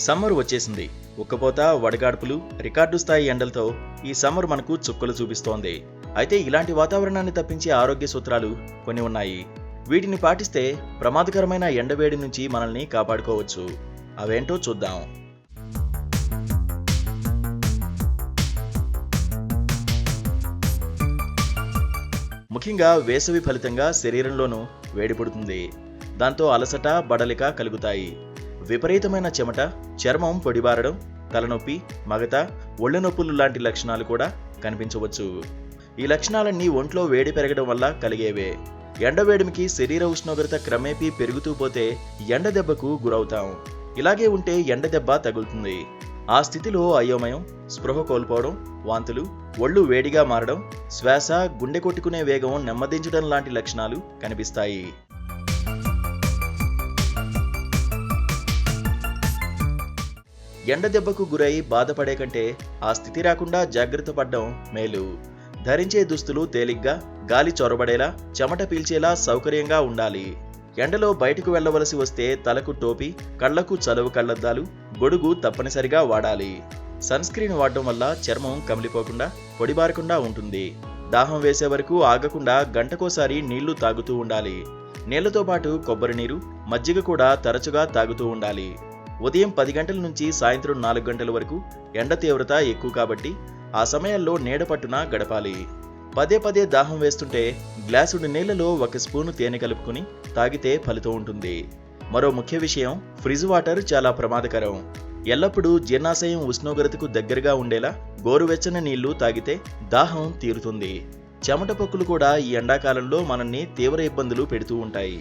Summer వచ్చేసింది. ఉక్కపోత, వడగాడ్పులు, record స్థాయి ఎండలతో ఈ సమ్మర్ మనకు చుక్కలు చూపిస్తోంది. అయితే ఇలాంటి వాతావరణాన్ని తప్పించే ఆరోగ్య సూత్రాలు కొన్ని ఉన్నాయి. వీటిని పాటిస్తే ప్రమాదకరమైన ఎండవేడి నుంచి మనల్ని కాపాడుకోవచ్చు. అవేంటో చూద్దాం. ముఖ్యంగా వేసవి ఫలితంగా శరీరంలోనూ వేడి పుడుతుంది. దాంతో అలసట, బడలిక కలుగుతాయి. విపరీతమైన చెమట, చర్మం పొడిబారడం, తలనొప్పి, మగత, ఒళ్ళు నొప్పులు లాంటి లక్షణాలు కూడా కనిపించవచ్చు. ఈ లక్షణాలన్నీ ఒంట్లో వేడి పెరగడం వల్ల కలిగేవే. ఎండవేడిమికి శరీర ఉష్ణోగ్రత క్రమేపీ పెరుగుతూ పోతే ఎండ దెబ్బకు గురవుతాం. ఇలాగే ఉంటే ఎండ దెబ్బ తగులుతుంది. ఆ స్థితిలో అయోమయం, స్పృహ కోల్పోవడం, వాంతులు, ఒళ్ళు వేడిగా మారడం, శ్వాస, గుండె కొట్టుకునే వేగం నెమ్మదించడం లాంటి లక్షణాలు కనిపిస్తాయి. ఎండ దెబ్బకు గురై బాధపడే కంటే ఆ స్థితి రాకుండా జాగ్రత్త పడడం మేలు. ధరించే దుస్తులు తేలిగ్గా, గాలి చొరబడేలా, చెమట పీల్చేలా సౌకర్యంగా ఉండాలి. ఎండలో బయటకు వెళ్లవలసి వస్తే తలకు టోపీ, కళ్లకు చలువ కళ్లద్దాలు, గొడుగు తప్పనిసరిగా వాడాలి. సన్ స్క్రీన్ వాడడం వల్ల చర్మం కమిలిపోకుండా, పొడిబారకుండా ఉంటుంది. దాహం వేసే వరకు ఆగకుండా గంటకోసారి నీళ్లు తాగుతూ ఉండాలి. నీళ్లతో పాటు కొబ్బరి నీరు, మజ్జిగ కూడా తరచుగా తాగుతూ ఉండాలి. ఉదయం 10 గంటల నుంచి సాయంత్రం 4 గంటల వరకు ఎండ తీవ్రత ఎక్కువ కాబట్టి ఆ సమయాల్లో నీడ పట్టున గడపాలి. పదే పదే దాహం వేస్తుంటే గ్లాసుడు నీళ్లలో 1 స్పూను తేనె కలుపుకుని తాగితే ఫలితం ఉంటుంది. మరో ముఖ్య విషయం, ఫ్రిజ్ వాటర్ చాలా ప్రమాదకరం. ఎల్లప్పుడూ జీర్ణాశయం ఉష్ణోగ్రతకు దగ్గరగా ఉండేలా గోరువెచ్చని నీళ్లు తాగితే దాహం తీరుతుంది. చెమట పొక్కులు కూడా ఈ ఎండాకాలంలో మనల్ని తీవ్ర ఇబ్బందులు పెడుతూ ఉంటాయి.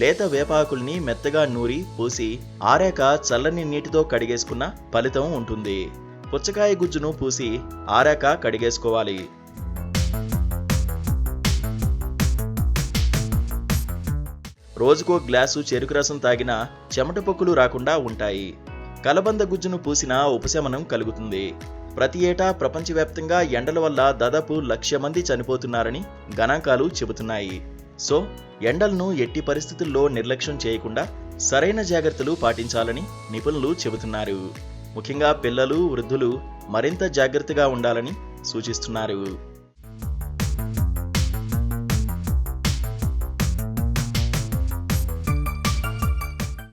లేత వేపాకుల్ని మెత్తగా నూరి పూసి ఆరాక చల్లని నీటితో కడిగేసుకున్న ఫలితం ఉంటుంది. పుచ్చకాయ గుజ్జును పూసి ఆరాక కడిగేసుకోవాలి. రోజుకో గ్లాసు చెరుకు రసం తాగినా చెమట పొక్కులు రాకుండా ఉంటాయి. కలబంద గుజ్జును పూసినా ఉపశమనం కలుగుతుంది. ప్రతి ఏటా ప్రపంచవ్యాప్తంగా ఎండల వల్ల దాదాపు 1,00,000 మంది చనిపోతున్నారని గణాంకాలు చెబుతున్నాయి. సో ఎండలను ఎట్టి పరిస్థితుల్లో నిర్లక్ష్యం చేయకుండా సరైన జాగ్రత్తలు పాటించాలని నిపుణులు చెబుతున్నారు. ముఖ్యంగా పిల్లలు, వృద్ధులు మరింత జాగ్రత్తగా ఉండాలని సూచిస్తున్నారు.